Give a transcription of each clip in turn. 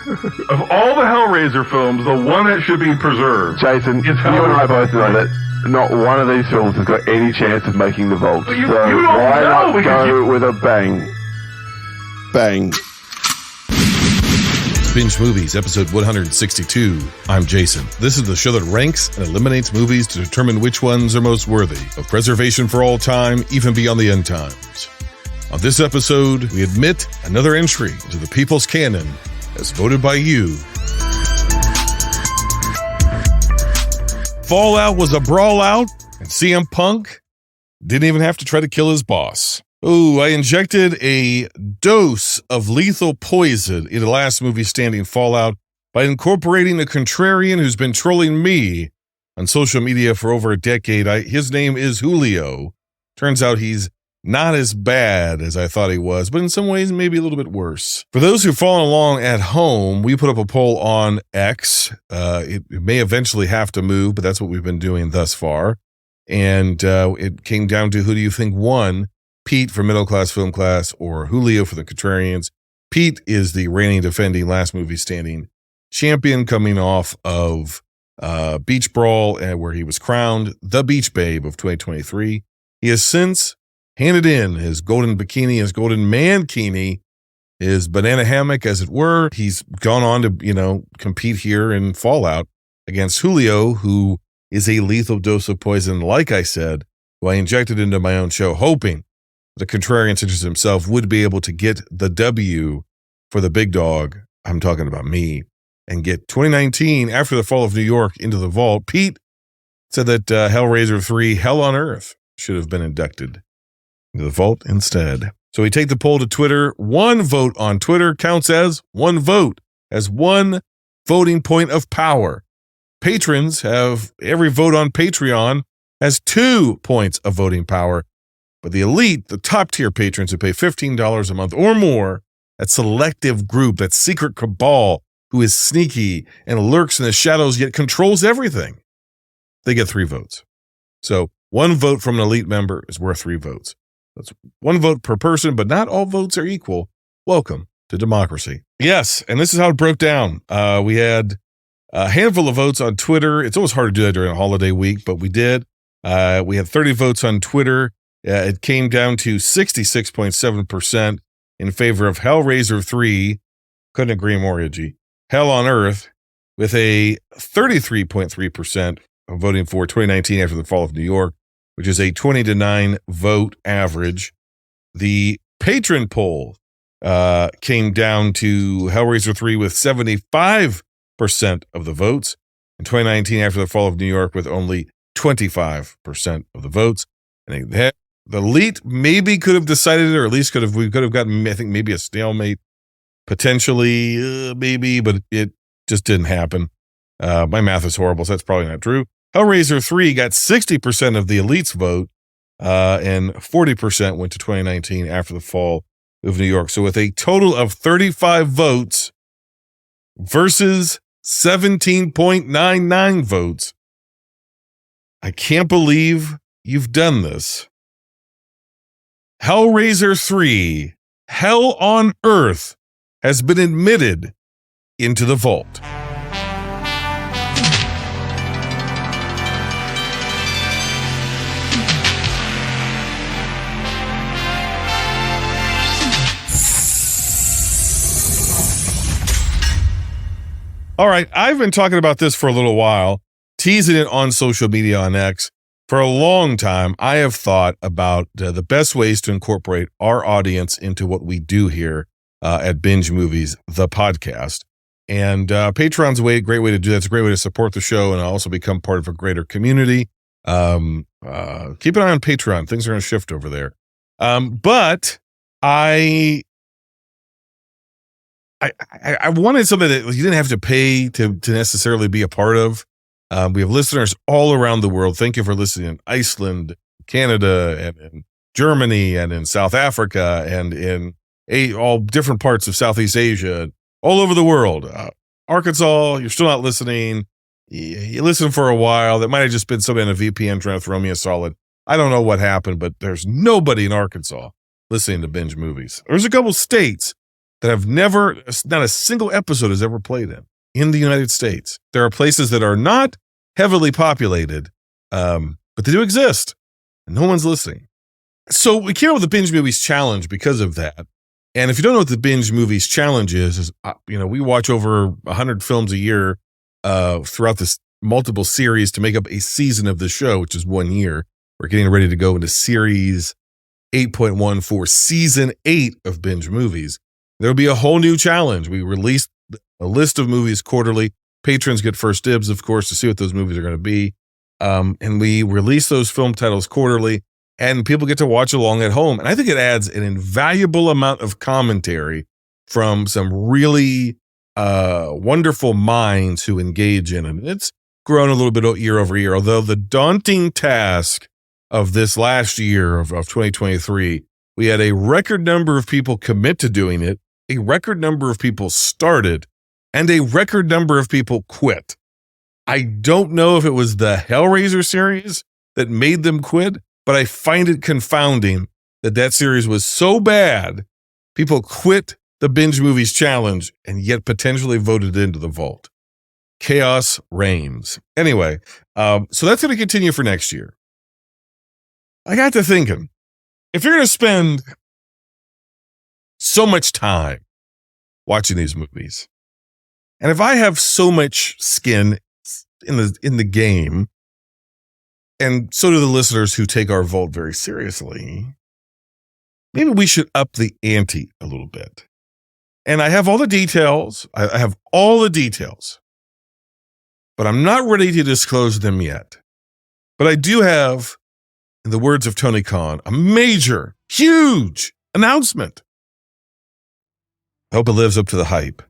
Of all the Hellraiser films, the one that should be preserved. Jason, you and I both know that not one of these films has got any chance of making the vault. You so don't why know not go with a bang? Bang. Binge Movies, episode 162. I'm Jason. This is the show that ranks and eliminates movies to determine which ones are most worthy of preservation for all time, even beyond the end times. On this episode, we admit another entry into the People's Canon as voted by you. Fallout was a brawlout, and CM Punk didn't even have to try to kill his boss. Oh, I injected a dose of lethal poison in the last movie standing Fallout by incorporating a contrarian who's been trolling me on social media for over a decade. His name is Julio. Turns out he's not as bad as I thought he was, but in some ways maybe a little bit worse. For those who've followed along at home, we put up a poll on X. It may eventually have to move, but that's what we've been doing thus far. And it came down to who do you think won? Pete for Middle Class Film Class or Julio for the Contrarians. Pete is the reigning defending last movie standing champion coming off of Beach Brawl, where he was crowned the Beach Babe of 2023. He has since handed in his golden bikini, his golden mankini, his banana hammock, as it were. He's gone on to, compete here in Fallout against Julio, who is a lethal dose of poison, like I said, who I injected into my own show, hoping the contrarian such as himself would be able to get the W for the big dog. I'm talking about me, and get 2019 after the fall of New York into the vault. Pete said that Hellraiser 3 Hell on Earth should have been inducted into the vault instead. So we take the poll to Twitter. One vote on Twitter counts as one vote, as one voting point of power. Patrons have every vote on Patreon has 2 points of voting power. But the elite, the top tier patrons who pay $15 a month or more, that selective group, that secret cabal who is sneaky and lurks in the shadows yet controls everything, they get 3 votes. So 1 vote from an elite member is worth 3 votes. That's 1 vote per person, but not all votes are equal. Welcome to democracy. Yes, and this is how it broke down. We had a handful of votes on Twitter. It's always hard to do that during a holiday week, but we did. We had 30 votes on Twitter. It came down to 66.7% in favor of Hellraiser 3. Couldn't agree more, Iggy. Hell on Earth, with a 33.3% of voting for 2019 after the fall of New York, which is a 20-9 vote average. The patron poll came down to Hellraiser 3 with 75% of the votes, in 2019 after the fall of New York with only 25% of the votes. And the elite maybe could have decided it, or at least we could have gotten, I think, maybe a stalemate, potentially, maybe, but it just didn't happen. My math is horrible, so that's probably not true. Hellraiser 3 got 60% of the elite's vote, and 40% went to 2019 after the fall of New York. So with a total of 35 votes versus 17.99 votes, I can't believe you've done this. Hellraiser 3, Hell on Earth, has been admitted into the vault. All right, I've been talking about this for a little while, teasing it on social media on X. For a long time, I have thought about the best ways to incorporate our audience into what we do here at Binge Movies, the podcast. And Patreon's a great way to do that. It's a great way to support the show and also become part of a greater community. Keep an eye on Patreon. Things are going to shift over there. But I wanted something that you didn't have to pay to necessarily be a part of. We have listeners all around the world. Thank you for listening in Iceland, Canada, and in Germany, and in South Africa, and in all different parts of Southeast Asia, all over the world. Arkansas, you're still not listening. You listened for a while. That might have just been somebody on a VPN trying to throw me a solid. I don't know what happened, but there's nobody in Arkansas listening to Binge Movies. There's a couple states that I've not a single episode has ever played in the United States. There are places that are not heavily populated, but they do exist, and no one's listening. So we came up with the Binge Movies Challenge because of that. And if you don't know what the Binge Movies Challenge is we watch over 100 films a year throughout this multiple series to make up a season of the show, which is 1 year. We're getting ready to go into series 8.1 for season 8 of Binge Movies. There'll be a whole new challenge. We release a list of movies quarterly. Patrons get first dibs, of course, to see what those movies are going to be. And we release those film titles quarterly, and people get to watch along at home. And I think it adds an invaluable amount of commentary from some really wonderful minds who engage in it. It's grown a little bit year over year, although the daunting task of this last year of 2023, we had a record number of people commit to doing it, a record number of people started, and a record number of people quit. I don't know if it was the Hellraiser series that made them quit, but I find it confounding that series was so bad, people quit the Binge Movies Challenge and yet potentially voted into the vault. Chaos reigns. Anyway, so that's going to continue for next year. I got to thinking, if you're going to spend so much time watching these movies, and if I have so much skin in the game, and so do the listeners who take our vote very seriously, maybe we should up the ante a little bit. And I have all the details. I have all the details, but I'm not ready to disclose them yet. But I do have, in the words of Tony Khan, a major, huge announcement. I hope it lives up to the hype.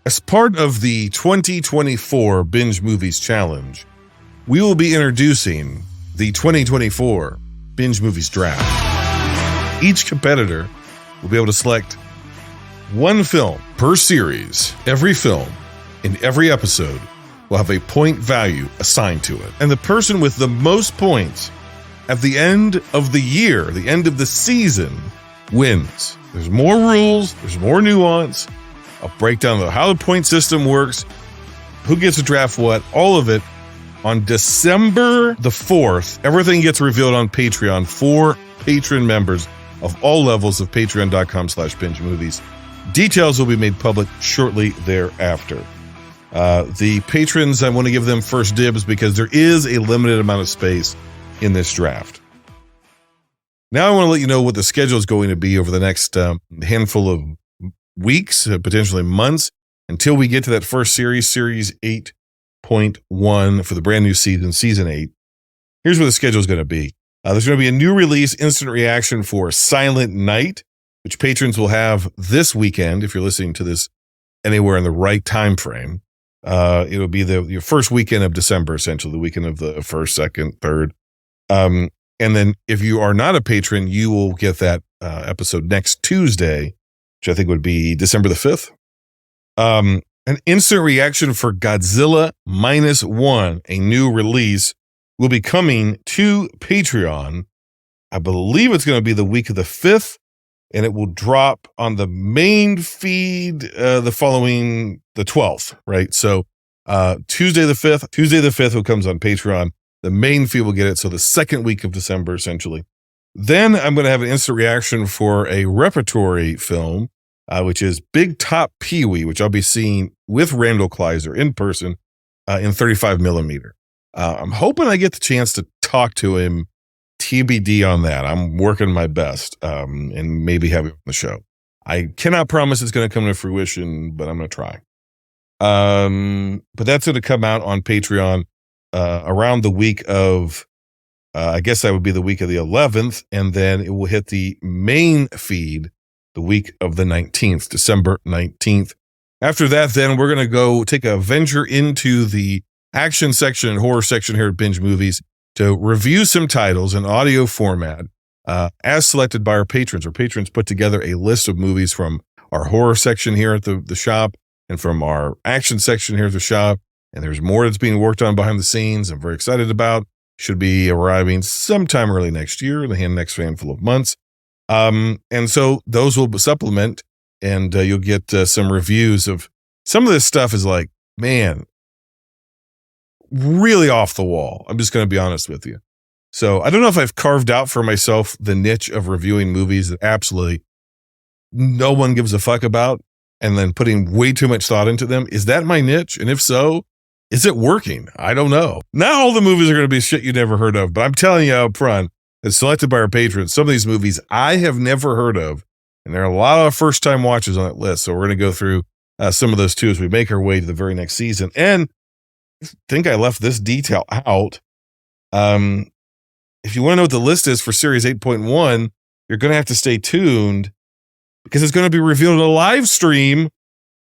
As part of the 2024 Binge Movies Challenge, we will be introducing the 2024 Binge Movies Draft. Each competitor will be able to select one film per series. Every film in every episode will have a point value assigned to it. And the person with the most points at the end of the year, the end of the season, wins. There's more rules, there's more nuance. I'll break down how the point system works, who gets to draft what, all of it. On December the 4th, everything gets revealed on Patreon for patron members of all levels of patreon.com/binge movies. Details will be made public shortly thereafter. The patrons, I want to give them first dibs because there is a limited amount of space in this draft. Now I want to let you know what the schedule is going to be over the next handful of weeks, potentially months, until we get to that first series, Series 8.1 for the brand new season, Season 8. Here's what the schedule is going to be. There's going to be a new release instant reaction for Silent Night, which patrons will have this weekend, if you're listening to this anywhere in the right time frame. It'll be your first weekend of December, essentially, the weekend of the 1st, 2nd, 3rd. And then if you are not a patron, you will get that episode next Tuesday, which I think would be December the 5th. An instant reaction for Godzilla -1, a new release, will be coming to Patreon. I believe it's going to be the week of the 5th, and it will drop on the main feed the 12th, right? So Tuesday the 5th, who comes on Patreon, the main feed will get it. So the second week of December, essentially. Then I'm going to have an instant reaction for a repertory film, which is Big Top Pee-wee, which I'll be seeing with Randall Kleiser in person in 35 millimeter. I'm hoping I get the chance to talk to him. TBD on that. I'm working my best and maybe have it on the show. I cannot promise it's going to come to fruition, but I'm going to try. But that's going to come out on Patreon around the week of, I guess that would be the week of the 11th, and then it will hit the main feed the week of the 19th, December 19th. After that, then we're going to go take a venture into the action section and horror section here at Binge Movies to review some titles in audio format as selected by our patrons. Our patrons put together a list of movies from our horror section here at the shop and from our action section here at the shop. And there's more that's being worked on behind the scenes I'm very excited about. Should be arriving sometime early next year, the next handful of months. And so those will supplement and you'll get some reviews of some of this stuff is like, man, really off the wall. I'm just going to be honest with you. So I don't know if I've carved out for myself the niche of reviewing movies that absolutely no one gives a fuck about and then putting way too much thought into them. Is that my niche? And if so, is it working? I don't know. Not all the movies are going to be shit you never heard of, but I'm telling you up front, it's selected by our patrons. Some of these movies I have never heard of, and there are a lot of first-time watches on that list. So we're going to go through some of those too as we make our way to the very next season. And I think I left this detail out. If you want to know what the list is for Series 8.1, you're going to have to stay tuned because it's going to be revealed in a live stream,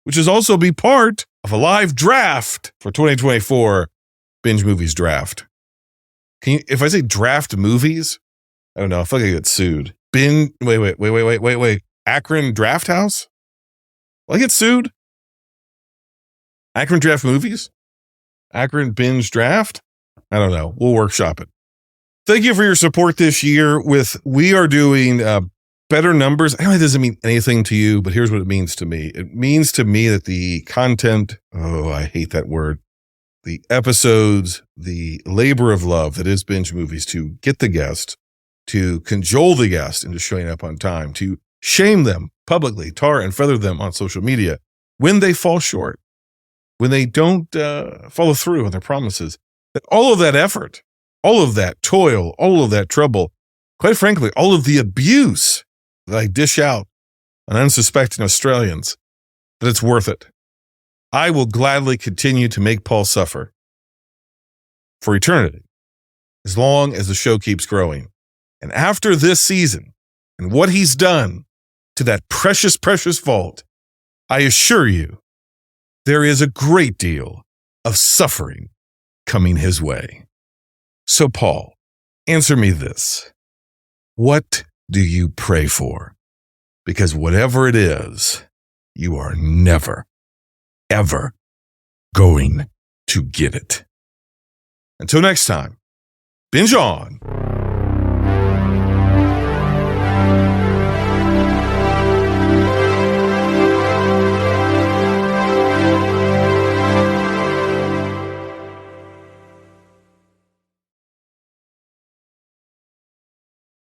which is also be part of a live draft for 2024 Binge Movies draft. If I say draft movies, I don't know. I feel like I get sued. Wait. Akron Draft House? Will I get sued? Akron Draft Movies? Akron Binge Draft? I don't know. We'll workshop it. Thank you for your support this year. We are doing better numbers. I know it doesn't mean anything to you, but here's what it means to me. It means to me that the content, I hate that word, the episodes, the labor of love that is Binge Movies to get the guest, to cajole the guest into showing up on time, to shame them publicly, tar and feather them on social media when they fall short, when they don't follow through on their promises, that all of that effort, all of that toil, all of that trouble, quite frankly, all of the abuse that I dish out on unsuspecting Australians, that it's worth it. I will gladly continue to make Paul suffer for eternity, as long as the show keeps growing. And after this season and what he's done to that precious, precious vault, I assure you, there is a great deal of suffering coming his way. So, Paul, answer me this. What do you pray for? Because whatever it is, you are never, ever going to get it. Until next time, binge on.